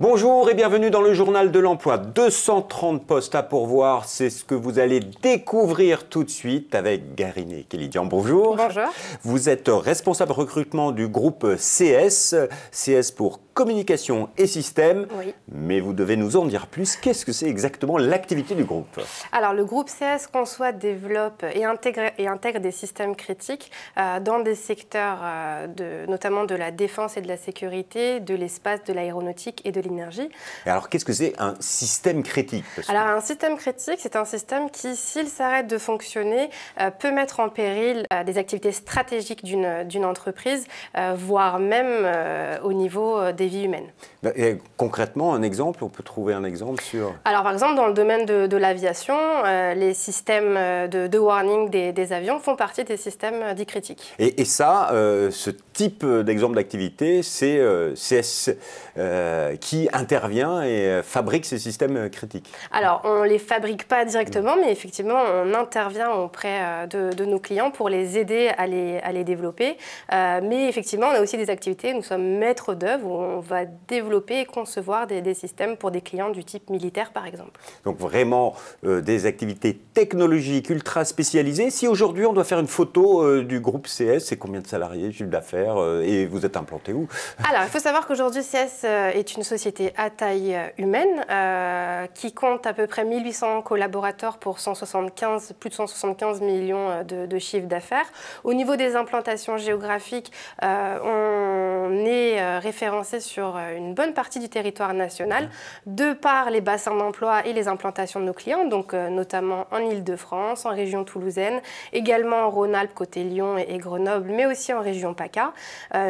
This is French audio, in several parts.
Bonjour et bienvenue dans le journal de l'emploi. 230 postes à pourvoir, c'est ce que vous allez découvrir tout de suite avec Gariné Kelidian. Bonjour. Bonjour. Vous êtes responsable recrutement du groupe CS, CS pour communication et système. Oui. Mais vous devez nous en dire plus. Qu'est-ce que c'est exactement l'activité du groupe? Alors le groupe CS conçoit, développe et intègre des systèmes critiques dans des secteurs notamment de la défense et de la sécurité, de l'espace, de l'aéronautique et de l'énergie. Alors qu'est-ce que c'est un système critique? Alors un système critique, c'est un système qui, s'il s'arrête de fonctionner, peut mettre en péril des activités stratégiques d'une entreprise, voire même au niveau des vies humaines. Et concrètement, un exemple, on peut trouver un exemple sur... Alors par exemple, dans le domaine de l'aviation, les systèmes de warning des avions font partie des systèmes dits critiques. Et ça, ce type d'exemple d'activité, c'est CS qui intervient et fabrique ces systèmes critiques. Alors, on ne les fabrique pas directement, mais effectivement, on intervient auprès de nos clients pour les aider à les développer. Mais effectivement, on a aussi des activités, nous sommes maîtres d'œuvre, où on va développer et concevoir des systèmes pour des clients du type militaire, par exemple. Donc vraiment des activités technologiques ultra spécialisées. Si aujourd'hui on doit faire une photo du groupe CS, c'est combien de salariés, chiffre d'affaires et vous êtes implanté où? Alors, il faut savoir qu'aujourd'hui, CS est une société à taille humaine qui compte à peu près 1800 collaborateurs pour plus de 175 millions de chiffre d'affaires. Au niveau des implantations géographiques, on est référencé sur une bonne partie du territoire national, de par les bassins d'emploi et les implantations de nos clients, donc notamment en Île-de-France, en région toulousaine, également en Rhône-Alpes, côté Lyon et Grenoble, mais aussi en région PACA.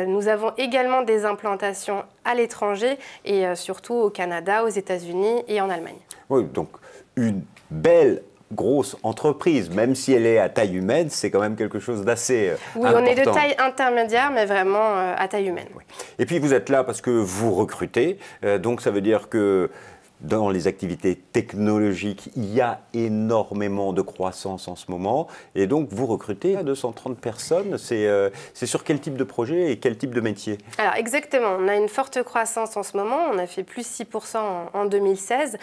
Nous avons également des implantations à l'étranger et surtout au Canada, aux États-Unis et en Allemagne. Oui, donc une belle grosse entreprise, même si elle est à taille humaine, c'est quand même quelque chose d'assez Oui, important. on est de taille intermédiaire, mais vraiment à taille humaine. Oui. Et puis vous êtes là parce que vous recrutez, donc ça veut dire que dans les activités technologiques, il y a énormément de croissance en ce moment. Et donc, vous recrutez 230 personnes. C'est sur quel type de projet et quel type de métier? Alors, exactement. On a une forte croissance en ce moment. On a fait plus 6% en 2016.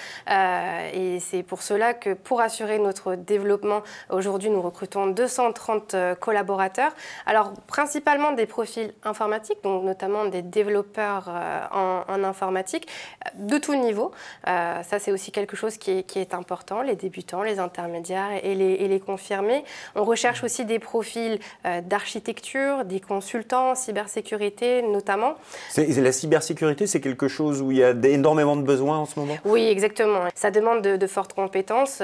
Et c'est pour cela que, pour assurer notre développement, aujourd'hui, nous recrutons 230 collaborateurs. Alors, principalement des profils informatiques, donc notamment des développeurs en informatique, de tout niveau. Ça, c'est aussi quelque chose qui est important, les débutants, les intermédiaires et les confirmés. On recherche aussi des profils d'architecture, des consultants en cybersécurité notamment. La cybersécurité, c'est quelque chose où il y a énormément de besoins en ce moment? Oui, exactement. Ça demande de fortes compétences,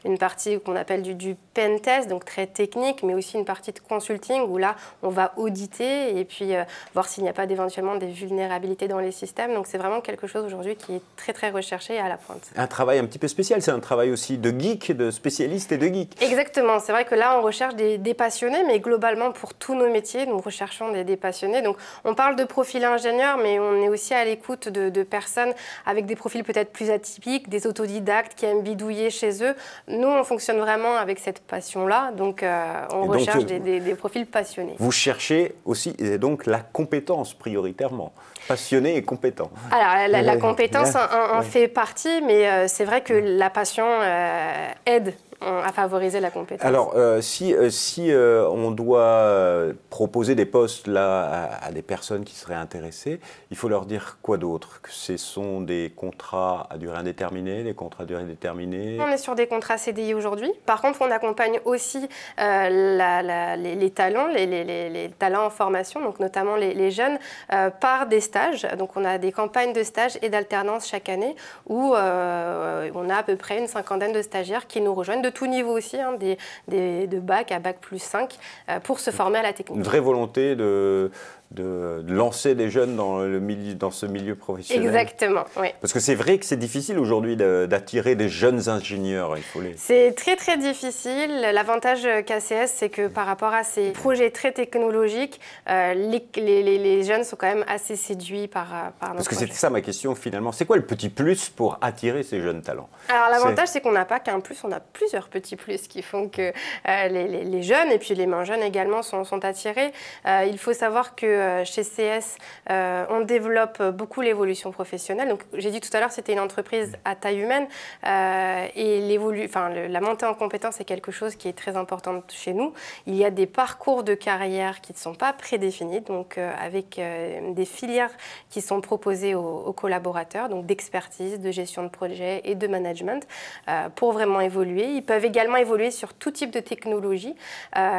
une partie qu'on appelle du pen test, donc très technique, mais aussi une partie de consulting où là, on va auditer et puis voir s'il n'y a pas éventuellement des vulnérabilités dans les systèmes. Donc c'est vraiment quelque chose aujourd'hui qui est très très recherché à la pointe. Un travail un petit peu spécial, c'est un travail aussi de geek, de spécialiste et de geek. Exactement, c'est vrai que là on recherche des passionnés, mais globalement pour tous nos métiers, nous recherchons des passionnés. Donc on parle de profil ingénieur, mais on est aussi à l'écoute de personnes avec des profils peut-être plus atypiques, des autodidactes qui aiment bidouiller chez eux. Nous on fonctionne vraiment avec cette passion-là, donc on recherche des profils passionnés. Vous cherchez aussi donc la compétence prioritairement, passionné et compétent. Alors la compétence en fait partie, mais c'est vrai que la passion aide à favoriser la compétence. Alors, si on doit proposer des postes là à des personnes qui seraient intéressées, il faut leur dire quoi d'autre? Que ce sont des contrats à durée indéterminée, des contrats à durée déterminée? On est sur des contrats CDI aujourd'hui. Par contre, on accompagne aussi les talents, les talents en formation, donc notamment les jeunes, par des stages. Donc, on a des campagnes de stages et d'alternance chaque année où on a à peu près une cinquantaine de stagiaires qui nous rejoignent de tout niveau aussi, hein, de bac à bac plus 5, pour se former à la technique. Une vraie volonté de lancer des jeunes dans ce milieu professionnel. Exactement, oui. Parce que c'est vrai que c'est difficile aujourd'hui d'attirer des jeunes ingénieurs. C'est très très difficile. L'avantage KCS, c'est que par rapport à ces projets très technologiques, les jeunes sont quand même assez séduits par nos projets. Parce que c'était ça ma question finalement. C'est quoi le petit plus pour attirer ces jeunes talents? Alors l'avantage, c'est qu'on n'a pas qu'un plus, on a plusieurs petits plus qui font que les jeunes et puis les moins jeunes également sont attirés. Il faut savoir que que chez CS, on développe beaucoup l'évolution professionnelle. Donc, j'ai dit tout à l'heure, c'était une entreprise à taille humaine et la montée en compétences est quelque chose qui est très important chez nous. Il y a des parcours de carrière qui ne sont pas prédéfinis, donc avec des filières qui sont proposées aux collaborateurs, donc d'expertise, de gestion de projet et de management pour vraiment évoluer. Ils peuvent également évoluer sur tout type de technologie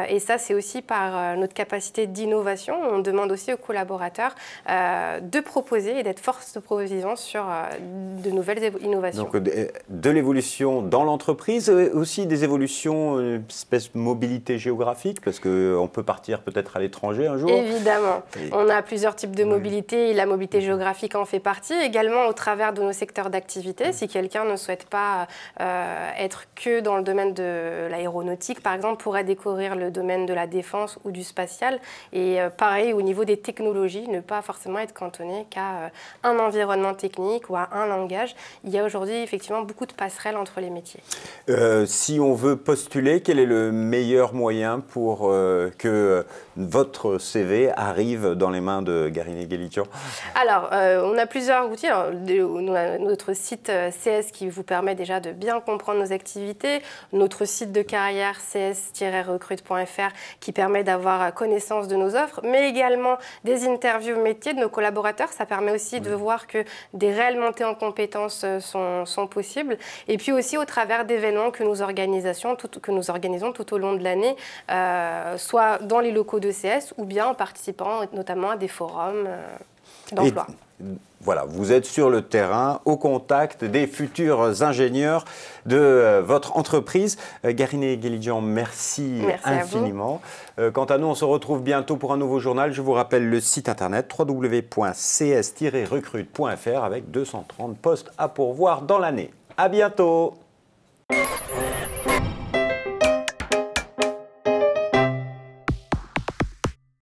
et ça, c'est aussi par notre capacité d'innovation. On demande aussi aux collaborateurs de proposer et d'être force de proposition sur de nouvelles innovations. Donc de l'évolution dans l'entreprise, aussi des évolutions, espèce de mobilité géographique, parce qu'on peut partir peut-être à l'étranger un jour. Évidemment. On a plusieurs types de mobilité et la mobilité géographique en fait partie. Également au travers de nos secteurs d'activité. Si quelqu'un ne souhaite pas être que dans le domaine de l'aéronautique, par exemple, pourrait découvrir le domaine de la défense ou du spatial. Et pareil, au niveau des technologies, ne pas forcément être cantonné qu'à un environnement technique ou à un langage. Il y a aujourd'hui effectivement beaucoup de passerelles entre les métiers. Si on veut postuler, quel est le meilleur moyen pour que votre CV arrive dans les mains de Gariné Guelition? Alors, on a plusieurs outils. Alors, on a notre site CS qui vous permet déjà de bien comprendre nos activités, notre site de carrière cs-recrute.fr qui permet d'avoir connaissance de nos offres, mais également des interviews métiers de nos collaborateurs. Ça permet aussi de voir que des réelles montées en compétences sont possibles. Et puis aussi au travers d'événements que nous organisons tout au long de l'année, soit dans les locaux de CS ou bien en participant notamment à des forums d'emploi. Voilà, vous êtes sur le terrain, au contact des futurs ingénieurs de votre entreprise. Gariné Guelition, merci infiniment. Quant à nous, on se retrouve bientôt pour un nouveau journal. Je vous rappelle le site internet www.cs-recrute.fr avec 230 postes à pourvoir dans l'année. À bientôt.